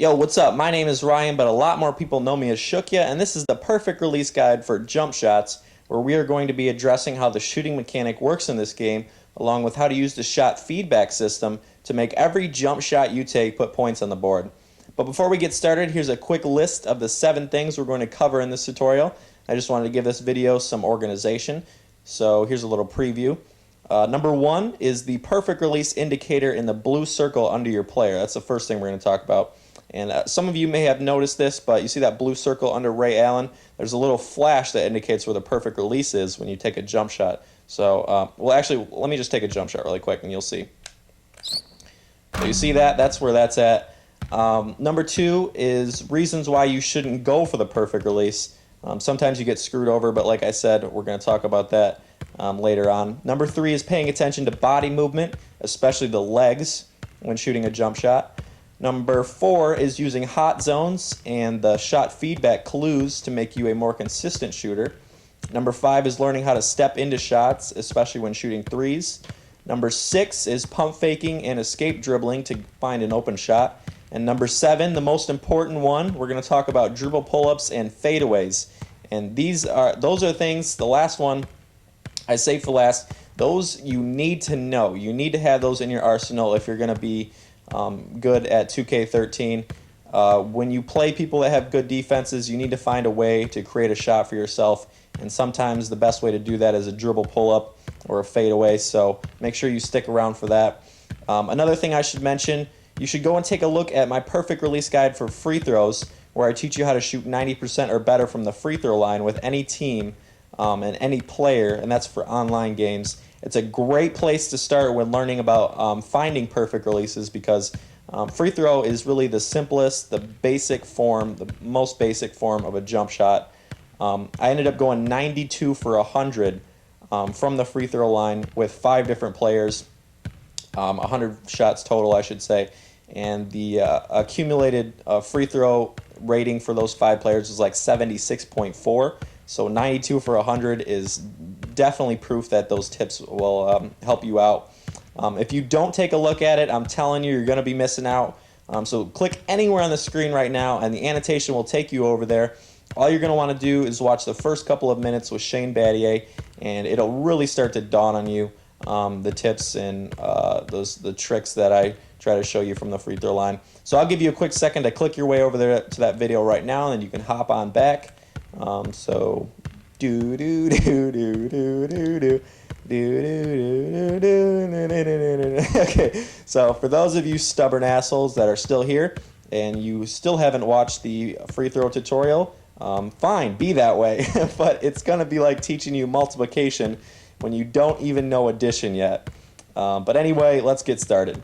Yo, what's up? My name is Ryan, but a lot more people know me as Shookya, and this is the perfect release guide for jump shots, where we are going to be addressing how the shooting mechanic works in this game, along with how to use the shot feedback system to make every jump shot you take put points on the board. But before we get started, here's a quick list of the 7 things we're going to cover in this tutorial. I just wanted to give this video some organization, so here's a little preview. Number 1 is the perfect release indicator in the blue circle under your player. That's the first thing we're going to talk about. And some of you may have noticed this, but you see that blue circle under Ray Allen? There's a little flash that indicates where the perfect release is when you take a jump shot. So, well, actually, let me just take a jump shot really quick and you'll see. So you see that? That's where that's at. Number 2 is reasons why you shouldn't go for the perfect release. Sometimes you get screwed over, but like I said, we're going to talk about that later on. Number 3 is paying attention to body movement, especially the legs, when shooting a jump shot. Number 4 is using hot zones and the shot feedback clues to make you a more consistent shooter. Number 5 is learning how to step into shots, especially when shooting threes. Number 6 is pump faking and escape dribbling to find an open shot. And number 7, the most important one, we're going to talk about dribble pull-ups and fadeaways. And those are things, the last one I saved for last, those you need to know. You need to have those in your arsenal if you're going to be good at 2K13. When you play people that have good defenses, you need to find a way to create a shot for yourself, and sometimes the best way to do that is a dribble pull-up or a fadeaway, so make sure you stick around for that. Another thing I should mention, you should go and take a look at my perfect release guide for free throws, where I teach you how to shoot 90% or better from the free throw line with any team and any player, and that's for online games. It's a great place to start when learning about finding perfect releases, because free throw is really the simplest, the most basic form of a jump shot. I ended up going 92 for 100 from the free throw line with 5 different players, 100 shots total, I should say, and the accumulated free throw rating for those 5 players was like 76.4. So 92 for 100 is definitely proof that those tips will help you out. If you don't take a look at it, I'm telling you, you're going to be missing out. So click anywhere on the screen right now, and the annotation will take you over there. All you're going to want to do is watch the first couple of minutes with Shane Battier, and it'll really start to dawn on you the tips and the tricks that I try to show you from the free throw line. So I'll give you a quick second to click your way over there to that video right now, and then you can hop on back. So do do do do do do do. Okay, so for those of you stubborn assholes that are still here and you still haven't watched the free throw tutorial, fine, be that way. But it's going to be like teaching you multiplication when you don't even know addition yet. But anyway, let's get started.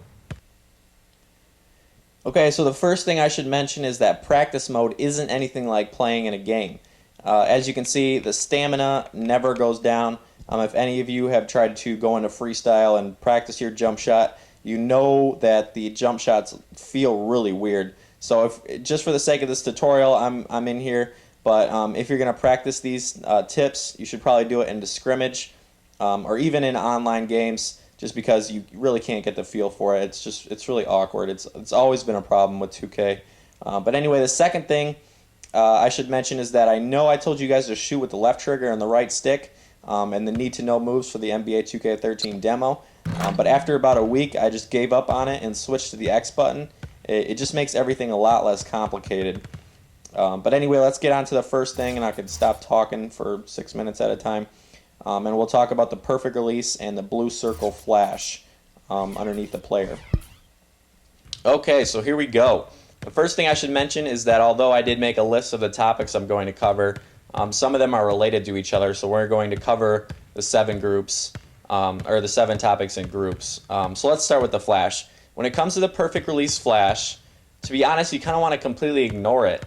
Okay, so the first thing I should mention is that practice mode isn't anything like playing in a game. As you can see, the stamina never goes down. If any of you have tried to go into freestyle and practice your jump shot, you know that the jump shots feel really weird. So if just for the sake of this tutorial, I'm in here. But if you're going to practice these tips, you should probably do it in the scrimmage or even in online games, just because you really can't get the feel for it. It's really awkward. It's always been a problem with 2K. But anyway, the second thing I should mention is that I know I told you guys to shoot with the left trigger and the right stick, and the need-to-know moves for the NBA 2K13 demo. But after about a week, I just gave up on it and switched to the X button. It just makes everything a lot less complicated. But anyway, let's get on to the first thing, and I can stop talking for 6 minutes at a time. And we'll talk about the perfect release and the blue circle flash underneath the player. Okay, so here we go. The first thing I should mention is that although I did make a list of the topics I'm going to cover, some of them are related to each other, so we're going to cover the 7 groups, or the 7 topics in groups. So let's start with the flash. When it comes to the perfect release flash, to be honest, you kind of want to completely ignore it.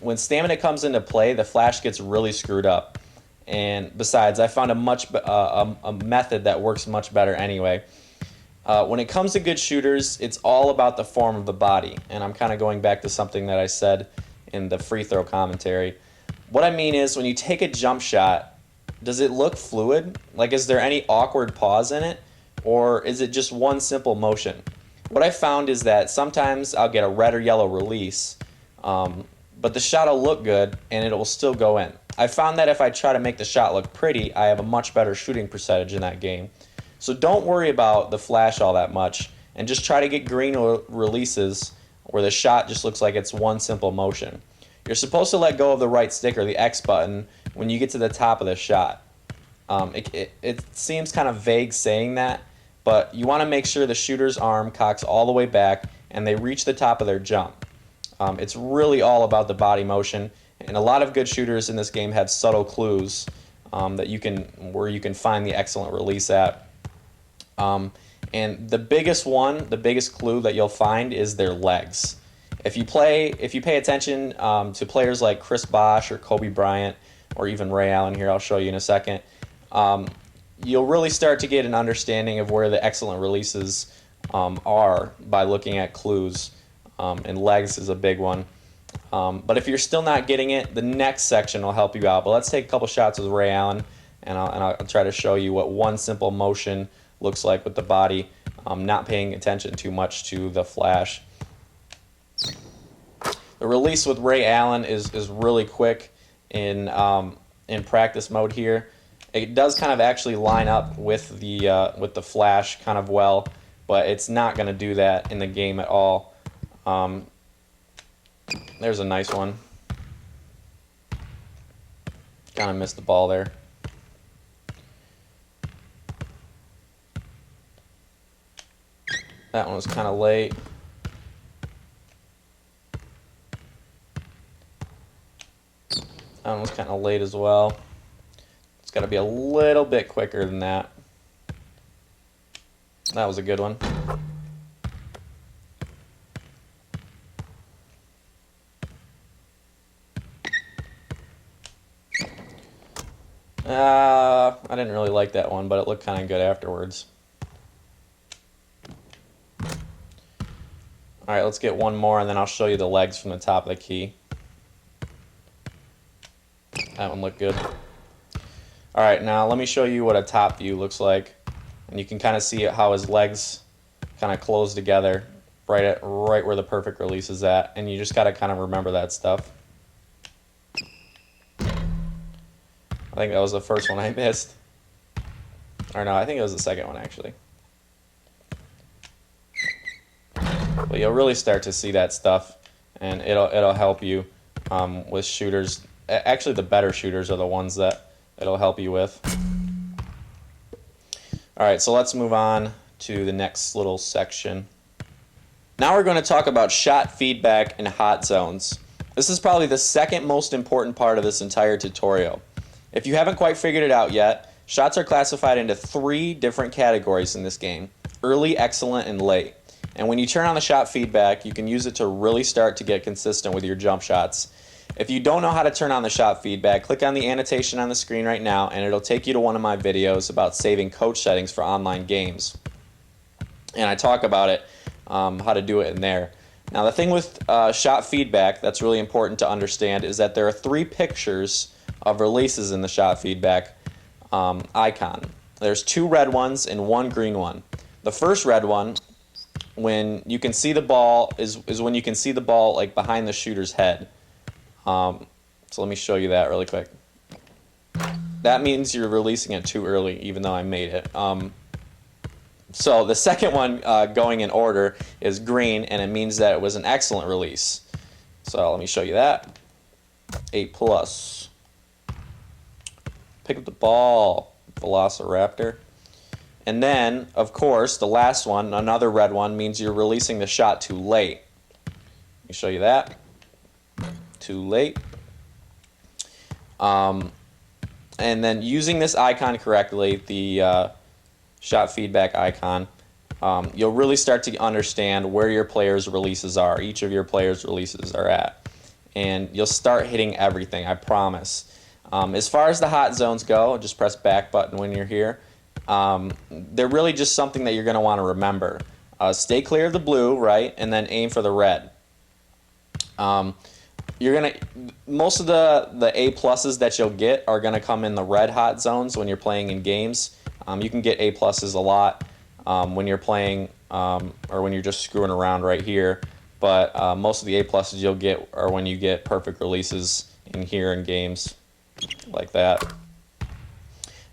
When stamina comes into play, the flash gets really screwed up. And besides, I found a method that works much better anyway. When it comes to good shooters, it's all about the form of the body. And I'm kind of going back to something that I said in the free throw commentary. What I mean is, when you take a jump shot, does it look fluid? Like, is there any awkward pause in it? Or is it just one simple motion? what I found is that sometimes I'll get a red or yellow release, but the shot will look good and it will still go in. I found that if I try to make the shot look pretty, I have a much better shooting percentage in that game. So don't worry about the flash all that much, and just try to get green releases where the shot just looks like it's one simple motion. You're supposed to let go of the right stick or the X button when you get to the top of the shot. It seems kind of vague saying that, but you want to make sure the shooter's arm cocks all the way back and they reach the top of their jump. It's really all about the body motion, and a lot of good shooters in this game have subtle clues where you can find the excellent release at. And the biggest clue that you'll find is their legs. If you pay attention to players like Chris Bosh or Kobe Bryant or even Ray Allen here, I'll show you in a second, you'll really start to get an understanding of where the excellent releases are by looking at clues, and legs is a big one. But if you're still not getting it, the next section will help you out. But let's take a couple shots with Ray Allen, and I'll try to show you what one simple motion looks like with the body, not paying attention too much to the flash. The release with Ray Allen is really quick in practice mode here. It does kind of actually line up with the flash kind of well, but it's not going to do that in the game at all. There's a nice one. Kind of missed the ball there. That one was kind of late. That one was kind of late as well. It's got to be a little bit quicker than that. That was a good one. I didn't really like that one, but it looked kind of good afterwards. Alright, let's get one more, and then I'll show you the legs from the top of the key. That one looked good. Alright, now let me show you what a top view looks like. And you can kind of see how his legs kind of close together right where the perfect release is at. And you just got to kind of remember that stuff. I think that was the first one I missed. Or no, I think it was the second one actually. But you'll really start to see that stuff, and it'll help you with shooters. Actually, the better shooters are the ones that it'll help you with. All right, so let's move on to the next little section. Now we're going to talk about shot feedback and hot zones. This is probably the second most important part of this entire tutorial. If you haven't quite figured it out yet, shots are classified into 3 different categories in this game: early, excellent, and late. And when you turn on the shot feedback, you can use it to really start to get consistent with your jump shots. If you don't know how to turn on the shot feedback, click on the annotation on the screen right now, and it'll take you to one of my videos about saving coach settings for online games. And I talk about it, how to do it in there. Now the thing with shot feedback that's really important to understand is that there are 3 pictures of releases in the shot feedback icon. There's 2 red ones and 1 green one. The first red one, when you can see the ball, is when you can see the ball like behind the shooter's head. So let me show you that really quick. That means you're releasing it too early, even though I made it. So the second one, going in order, is green, and it means that it was an excellent release. So let me show you that. 8+. Pick up the ball, Velociraptor. And then, of course, the last one, another red one, means you're releasing the shot too late. Let me show you that. Too late. And then using this icon correctly, the shot feedback icon, you'll really start to understand where your players' releases are, each of your players' releases are at. And you'll start hitting everything, I promise. As far as the hot zones go, just press back button when you're here. They're really just something that you're going to want to remember. Stay clear of the blue, right, and then aim for the red. Most of the A+ that you'll get are going to come in the red hot zones when you're playing in games. You can get A+ a lot when you're playing or when you're just screwing around right here. But most of the A-pluses you'll get are when you get perfect releases in here in games like that.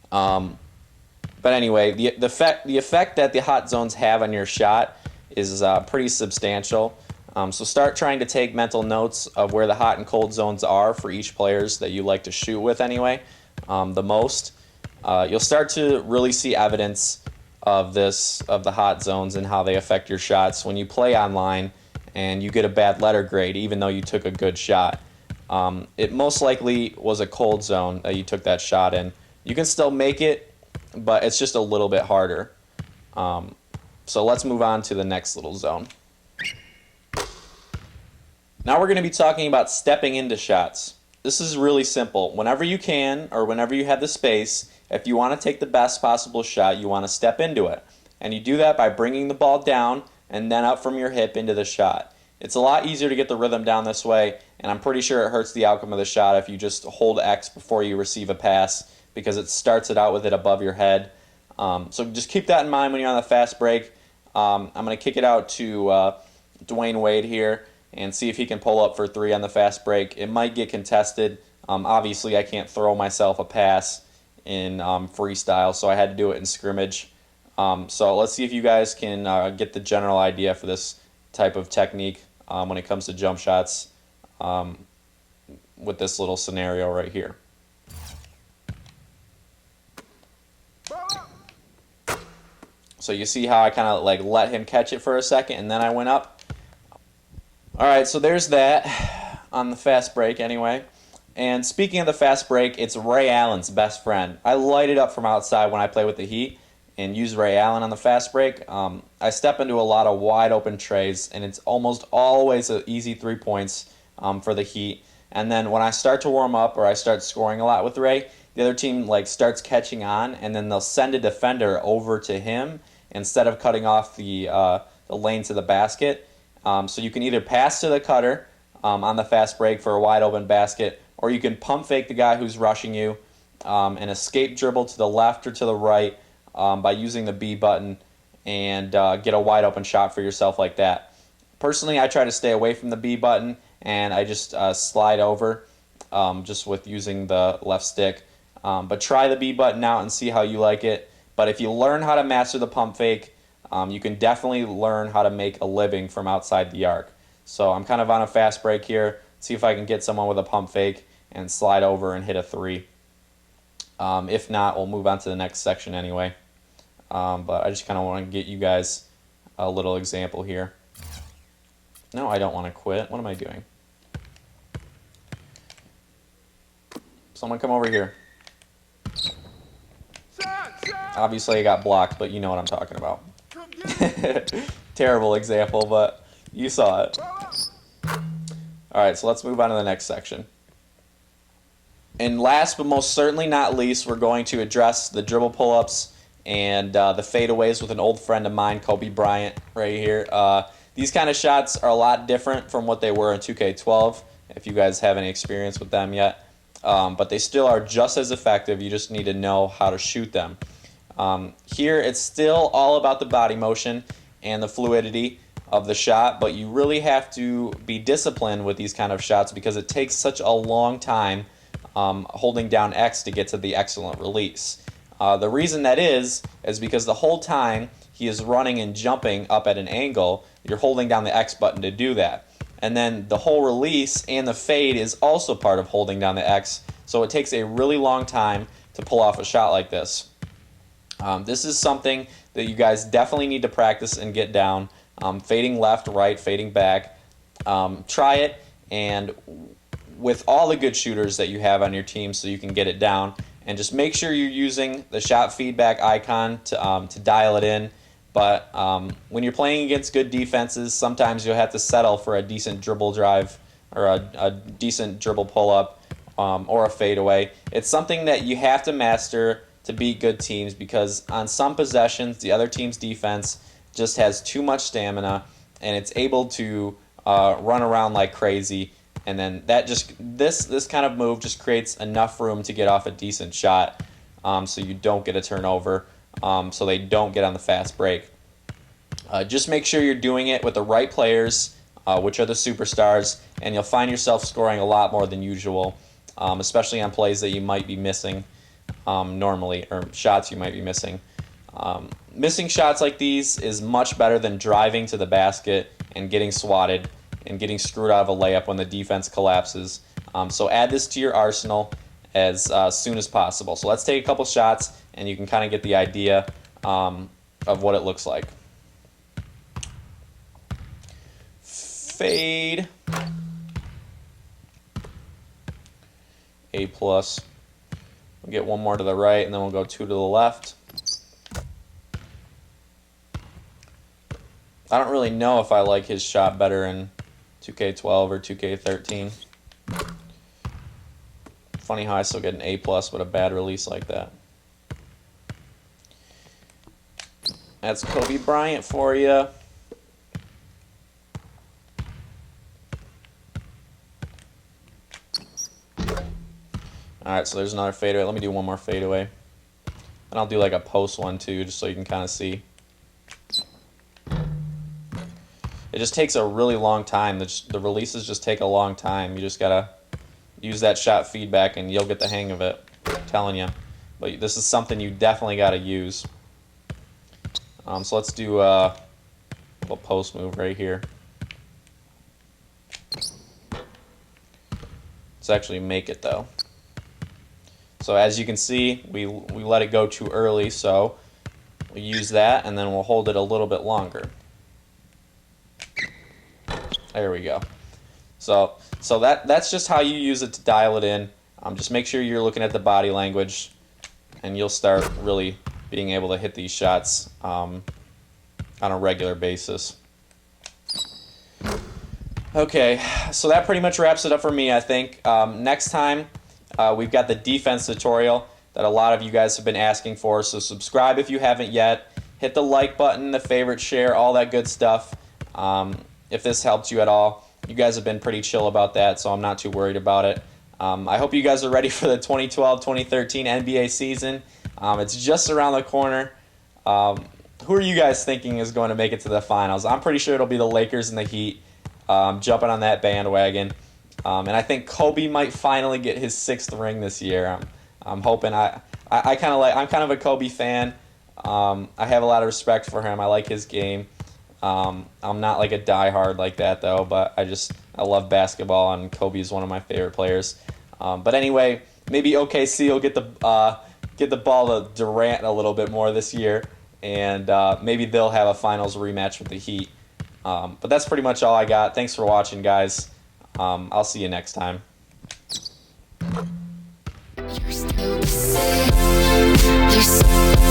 But anyway, the effect that the hot zones have on your shot is pretty substantial. So start trying to take mental notes of where the hot and cold zones are for each players that you like to shoot with anyway, the most. You'll start to really see evidence of the hot zones and how they affect your shots when you play online and you get a bad letter grade even though you took a good shot. It most likely was a cold zone that you took that shot in. You can still make it, but it's just a little bit harder. So let's move on to the next little zone. Now we're going to be talking about stepping into shots. This is really simple. Whenever you can, or whenever you have the space, if you want to take the best possible shot, you want to step into it. And you do that by bringing the ball down and then up from your hip into the shot. It's a lot easier to get the rhythm down this way, and I'm pretty sure it hurts the outcome of the shot if you just hold X before you receive a pass, because it starts it out with it above your head. So just keep that in mind when you're on the fast break. I'm going to kick it out to Dwayne Wade here and see if he can pull up for 3 on the fast break. It might get contested. Obviously, I can't throw myself a pass in freestyle, so I had to do it in scrimmage. So let's see if you guys can get the general idea for this type of technique when it comes to jump shots with this little scenario right here. So you see how I kind of like let him catch it for a second and then I went up. Alright, so there's that on the fast break anyway. And speaking of the fast break, it's Ray Allen's best friend. I light it up from outside when I play with the Heat and use Ray Allen on the fast break. I step into a lot of wide open trays and it's almost always an easy 3 points for the Heat. And then when I start to warm up or I start scoring a lot with Ray, the other team like starts catching on and then they'll send a defender over to him instead of cutting off the lane to the basket. So you can either pass to the cutter on the fast break for a wide open basket, or you can pump fake the guy who's rushing you and escape dribble to the left or to the right by using the B button and get a wide open shot for yourself like that. Personally, I try to stay away from the B button and I just slide over just with using the left stick. But try the B button out and see how you like it. But if you learn how to master the pump fake, you can definitely learn how to make a living from outside the arc. So I'm kind of on a fast break here. See if I can get someone with a pump fake and slide over and hit a 3. If not, we'll move on to the next section anyway. But I just kind of want to get you guys a little example here. No, I don't want to quit. What am I doing? Someone come over here. Obviously I got blocked, but you know what I'm talking about. Terrible example, but you saw it. Alright, so let's move on to the next section. And last but most certainly not least, we're going to address the dribble pull-ups and the fadeaways with an old friend of mine, Kobe Bryant, right here. These kind of shots are a lot different from what they were in 2K12, if you guys have any experience with them yet. But they still are just as effective. You just need to know how to shoot them. Here, it's still all about the body motion and the fluidity of the shot, but you really have to be disciplined with these kind of shots because it takes such a long time holding down X to get to the excellent release. The reason that is because the whole time he is running and jumping up at an angle, you're holding down the X button to do that. And then the whole release and the fade is also part of holding down the X, so it takes a really long time to pull off a shot like this. This is something that you guys definitely need to practice and get down. Fading left, right, fading back. Try it, and with all the good shooters that you have on your team so you can get it down, and just make sure you're using the shot feedback icon to dial it in. But when you're playing against good defenses, sometimes you'll have to settle for a decent dribble drive or a decent dribble pull-up or a fadeaway. It's something that you have to master to beat good teams because on some possessions, the other team's defense just has too much stamina and it's able to run around like crazy. And then that just this kind of move just creates enough room to get off a decent shot so you don't get a turnover, so they don't get on the fast break. Just make sure you're doing it with the right players, which are the superstars, and you'll find yourself scoring a lot more than usual, especially on plays that you might be missing normally, or shots you might be missing. Missing shots like these is much better than driving to the basket and getting swatted and getting screwed out of a layup when the defense collapses. So add this to your arsenal as soon as possible. So let's take a couple shots, and you can kind of get the idea of what it looks like. Fade. A+. We'll get one more to the right, and then we'll go two to the left. I don't really know if I like his shot better in 2K12 or 2K13. Funny how I still get an A+ with a bad release like that. That's Kobe Bryant for you. Alright, so there's another fadeaway. Let me do one more fadeaway. And I'll do like a post one too, just so you can kind of see. It just takes a really long time. The releases just take a long time. You just gotta use that shot feedback and you'll get the hang of it. I'm telling you. But this is something you definitely gotta use. So let's do a little post move right here. Let's actually make it though. So as you can see, we let it go too early, so we use that and then we'll hold it a little bit longer. There we go. So that's just how you use it to dial it in. Just make sure you're looking at the body language, and you'll start really being able to hit these shots on a regular basis. Okay, so that pretty much wraps it up for me, I think. Next time, we've got the defense tutorial that a lot of you guys have been asking for, so subscribe if you haven't yet. Hit the like button, the favorite, share, all that good stuff. If this helped you at all. You guys have been pretty chill about that, so I'm not too worried about it. I hope you guys are ready for the 2012-2013 NBA season. It's just around the corner. Who are you guys thinking is going to make it to the finals? I'm pretty sure it'll be the Lakers and the Heat. Jumping on that bandwagon. And I think Kobe might finally get his 6th ring this year. I'm hoping. I'm kind of a Kobe fan. I have a lot of respect for him. I like his game. I'm not like a diehard like that though, but I love basketball, and Kobe is one of my favorite players. But anyway, maybe OKC will get the ball to Durant a little bit more this year, and maybe they'll have a finals rematch with the Heat. But that's pretty much all I got. Thanks for watching, guys. I'll see you next time. You're still the same.